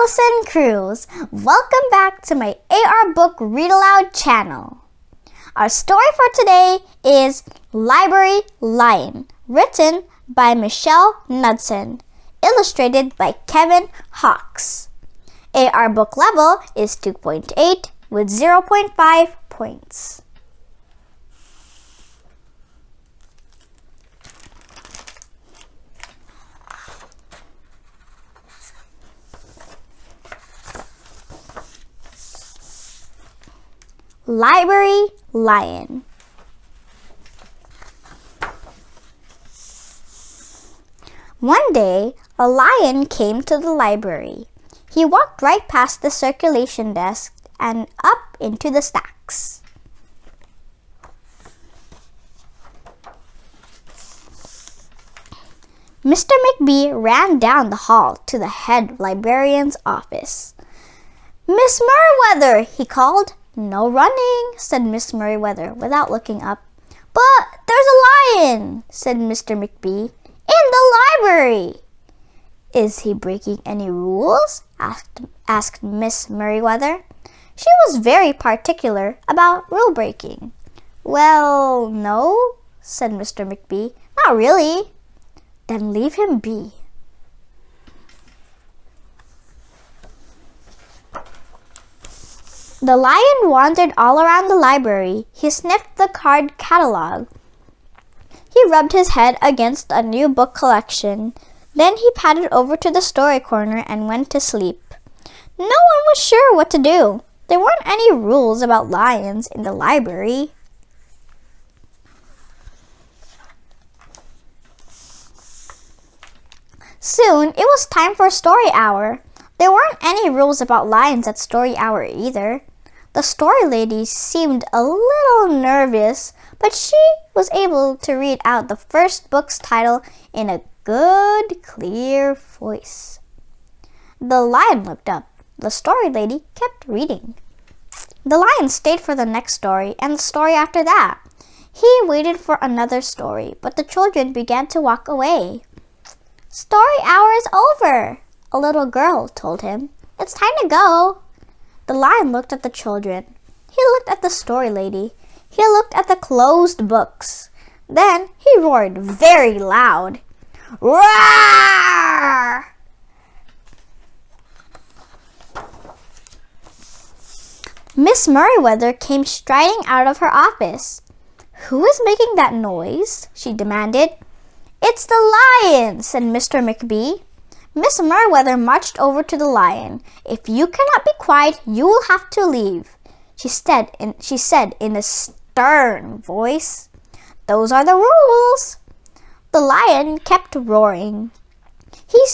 Allison Cruz. Welcome back to my AR Book Read Aloud channel. Our story for today is Librarian, written by Michelle Knudsen, illustrated by Kevin Hawks. AR book level is 2.8 with 0.5 points. Librarian. One day, a lion came to the library. He walked right past the circulation desk and up into the stacks. Mr. McBee ran down the hall to the head librarian's office. "Miss Merriweather," he called. "No running," said Miss Merriweather without looking up. "But there's a lion," said Mr. McBee, "in the library." "Is he breaking any rules?" asked Miss Merriweather. She was very particular about rule breaking. "Well, no," said Mr. McBee. "Not really." "Then leave him be." The lion wandered all around the library. He sniffed the card catalog. He rubbed his head against a new book collection. Then he padded over to the story corner and went to sleep. No one was sure what to do. There weren't any rules about lions in the library. Soon, it was time for story hour. There weren't any rules about lions at story hour either. The story lady seemed a little nervous, but she was able to read out the first book's title in a good, clear voice. The lion looked up. The story lady kept reading. The lion stayed for the next story and the story after that. He waited for another story, but the children began to walk away. "Story hour is over," a little girl told him. "It's time to go." The lion looked at the children. He looked at the story lady. He looked at the closed books. Then he roared very loud. "Roar!" Miss Merriweather came striding out of her office. "Who is making that noise?" she demanded. "It's the lion," said Mr. McBee. Miss Merriweather marched over to the lion. "If you cannot be quiet, you will have to leave," she said in a stern voice. "Those are the rules." The lion kept roaring. He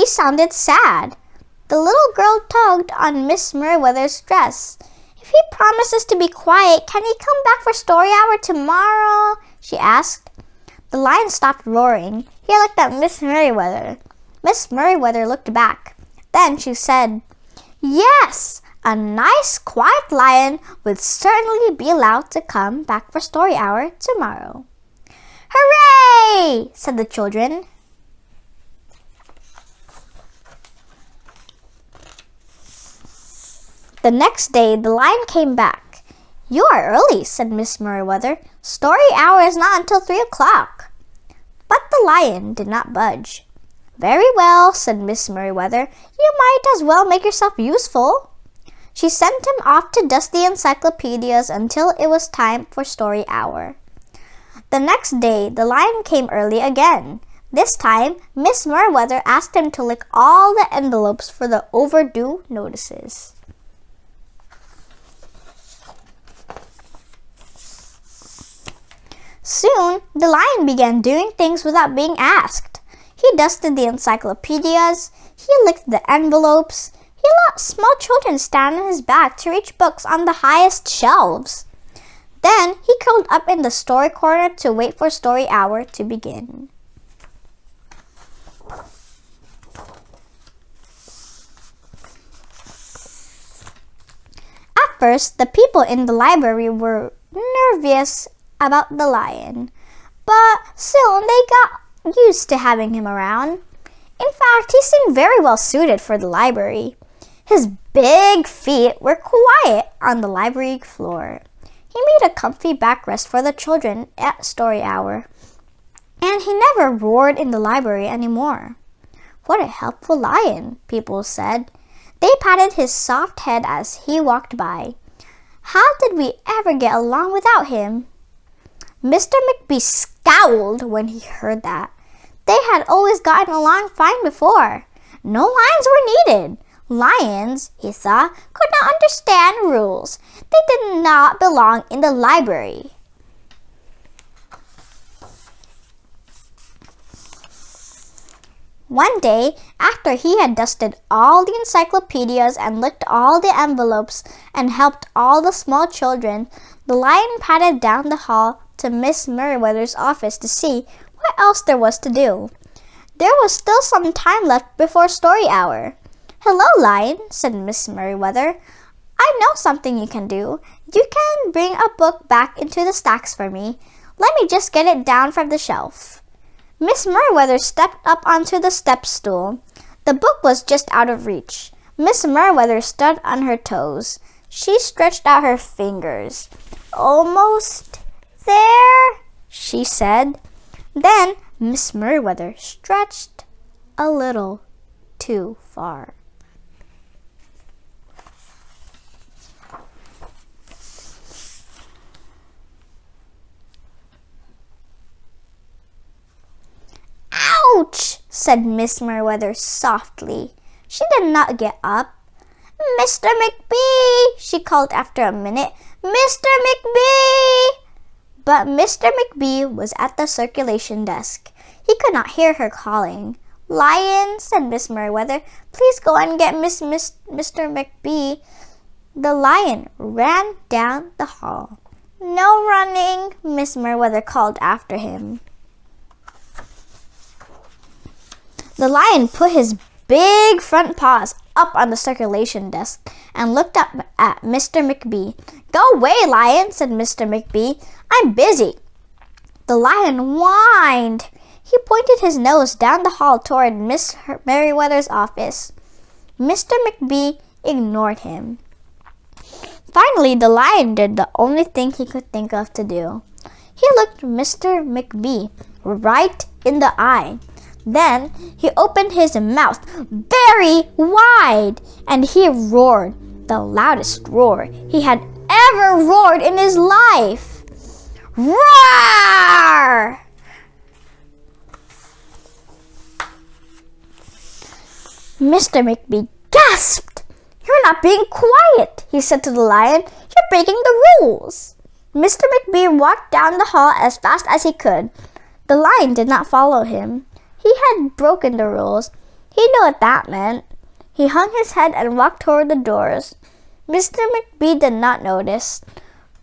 sounded sad. The little girl tugged on Miss Merriweather's dress. "If he promises to be quiet, can he come back for story hour tomorrow?" she asked. The lion stopped roaring. He looked at Miss Merriweather. Miss Merriweather looked back. Then she said, "Yes, a nice, quiet lion would certainly be allowed to come back for story hour tomorrow." "Hooray!" said the children. The next day, the lion came back. "You are early," said Miss Merriweather. "Story hour is not until 3 o'clock." But the lion did not budge. "Very well," said Miss Merriweather. "You might as well make yourself useful." She sent him off to dust the encyclopedias until it was time for story hour. The next day, the lion came early again. This time, Miss Merriweather asked him to lick all the envelopes for the overdue notices. Soon, the lion began doing things without being asked. He dusted the encyclopedias. He licked the envelopes. He let small children stand on his back to reach books on the highest shelves. Then he curled up in the story corner to wait for story hour to begin. At first, the people in the library were nervous about the lion, but soon they got used to having him around. In fact, he seemed very well suited for the library. His big feet were quiet on the library floor. He made a comfy backrest for the children at story hour, and he never roared in the library anymore. What a helpful lion, people said. They patted his soft head as he walked by. How did we ever get along without him? Mr. McBee scowled when he heard that. They had always gotten along fine before. No lions were needed. Lions, he thought, could not understand rules. They did not belong in the library. One day, after he had dusted all the encyclopedias and licked all the envelopes and helped all the small children, the lion padded down the hall to Miss Merriweather's office to see what else there was to do. There was still some time left before story hour. "Hello, Lion," said Miss Merriweather. "I know something you can do. You can bring a book back into the stacks for me. Let me just get it down from the shelf." Miss Merriweather stepped up onto the step stool. The book was just out of reach. Miss Merriweather stood on her toes. She stretched out her fingers. "Almost there," she said. Then Miss Merriweather stretched a little too far. "Ouch!" said Miss Merriweather softly. She did not get up. "Mr. McBee!" she called after a minute. "Mr. McBee!" But Mr. McBee was at the circulation desk. He could not hear her calling. "Lion," said Miss Merriweather, "please go and get Mr. McBee." The lion ran down the hall. "No running," Miss Merriweather called after him. The lion put his big front paws up on the circulation desk and looked up at Mr. McBee. "Go away, Lion," said Mr. McBee. "I'm busy." The lion whined. He pointed his nose down the hall toward Miss Merriweather's office. Mr. McBee ignored him. Finally, the lion did the only thing he could think of to do. He looked Mr. McBee right in the eye. Then he opened his mouth very wide and he roared, the loudest roar he had ever roared in his life. Roar! Mr. McBee gasped. "You're not being quiet," he said to the lion. "You're breaking the rules." Mr. McBee walked down the hall as fast as he could. The lion did not follow him. He had broken the rules. He knew what that meant. He hung his head and walked toward the doors. Mr. McBee did not notice.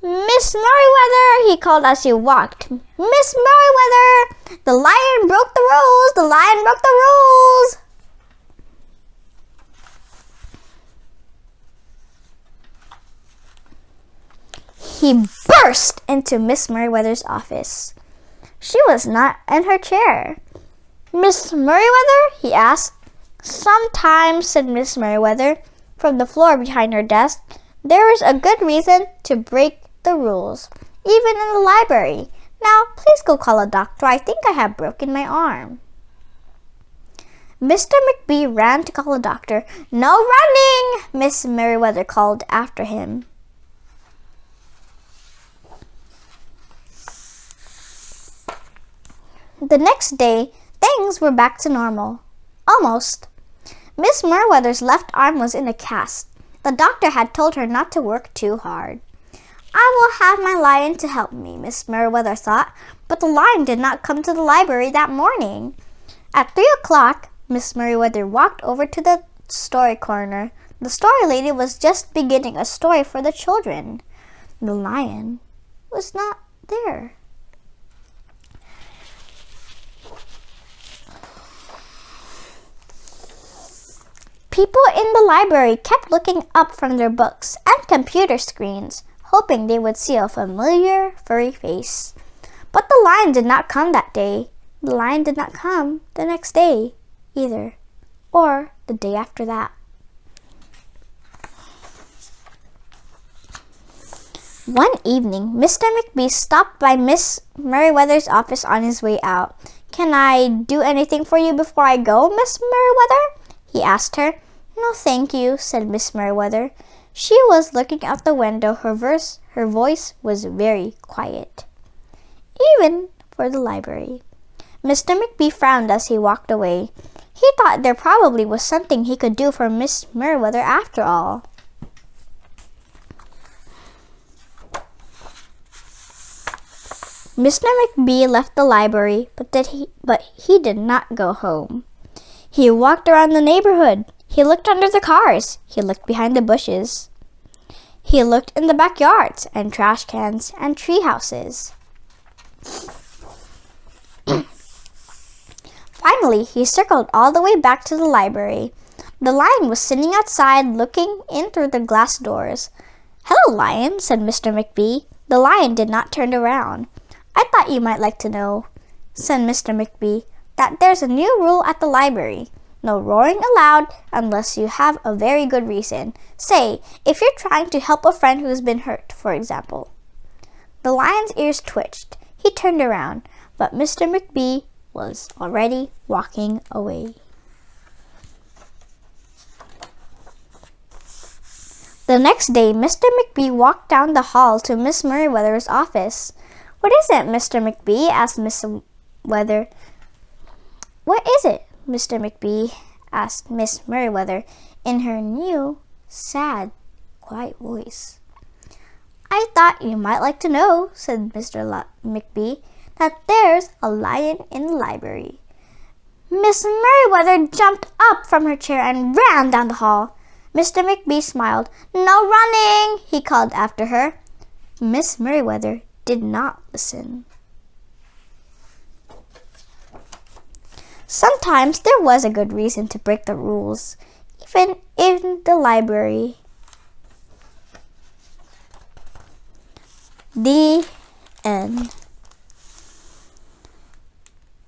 "Miss Merriweather," he called as he walked. "Miss Merriweather! The lion broke the rules! The lion broke the rules!" He burst into Miss Merriweather's office. She was not in her chair. "Miss Merriweather?" he asked. "Sometimes," said Miss Merriweather, from the floor behind her desk, "there is a good reason to break the rules, even in the library. Now, please go call a doctor. I think I have broken my arm." Mr. McBee ran to call a doctor. "No running!" Miss Merriweather called after him. The next day, things were back to normal. Almost. Miss Merriweather's left arm was in a cast. The doctor had told her not to work too hard. "I will have my lion to help me," Miss Merriweather thought, but the lion did not come to the library that morning. At 3 o'clock, Miss Merriweather walked over to the story corner. The story lady was just beginning a story for the children. The lion was not there. People in the library kept looking up from their books and computer screens, hoping they would see a familiar furry face. But the lion did not come that day. The lion did not come the next day either, or the day after that. One evening, Mr. McBee stopped by Miss Merriweather's office on his way out. "Can I do anything for you before I go, Miss Merriweather?" he asked her. "No, thank you," said Miss Merriweather. She was looking out the window. Her voice was very quiet, even for the library. Mr. McBee frowned as he walked away. He thought there probably was something he could do for Miss Merriweather after all. Mr. McBee left the library, but he did not go home. He walked around the neighborhood. He looked under the cars. He looked behind the bushes. He looked in the backyards and trash cans and tree houses. Finally, he circled all the way back to the library. The lion was sitting outside looking in through the glass doors. "Hello, lion," said Mr. McBee. The lion did not turn around. "I thought you might like to know," said Mr. McBee, "that there's a new rule at the library. No roaring aloud unless you have a very good reason. Say, if you're trying to help a friend who's been hurt, for example." The lion's ears twitched. He turned around, but Mr. McBee was already walking away. The next day, Mr. McBee walked down the hall to Miss Merriweather's office. "What is it, Mr. McBee?" asked Miss Merriweather. "What is it, Mr. McBee?" asked Miss Merriweather in her new, sad, quiet voice. "I thought you might like to know," said Mr. McBee, "that there's a lion in the library." Miss Merriweather jumped up from her chair and ran down the hall. Mr. McBee smiled. "No running," he called after her. Miss Merriweather did not listen. Sometimes there was a good reason to break the rules, even in the library. The end.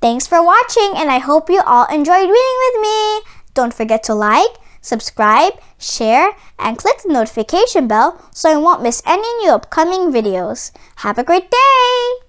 Thanks for watching, and I hope you all enjoyed reading with me. Don't forget to like, subscribe, share, and click the notification bell so you won't miss any new upcoming videos. Have a great day!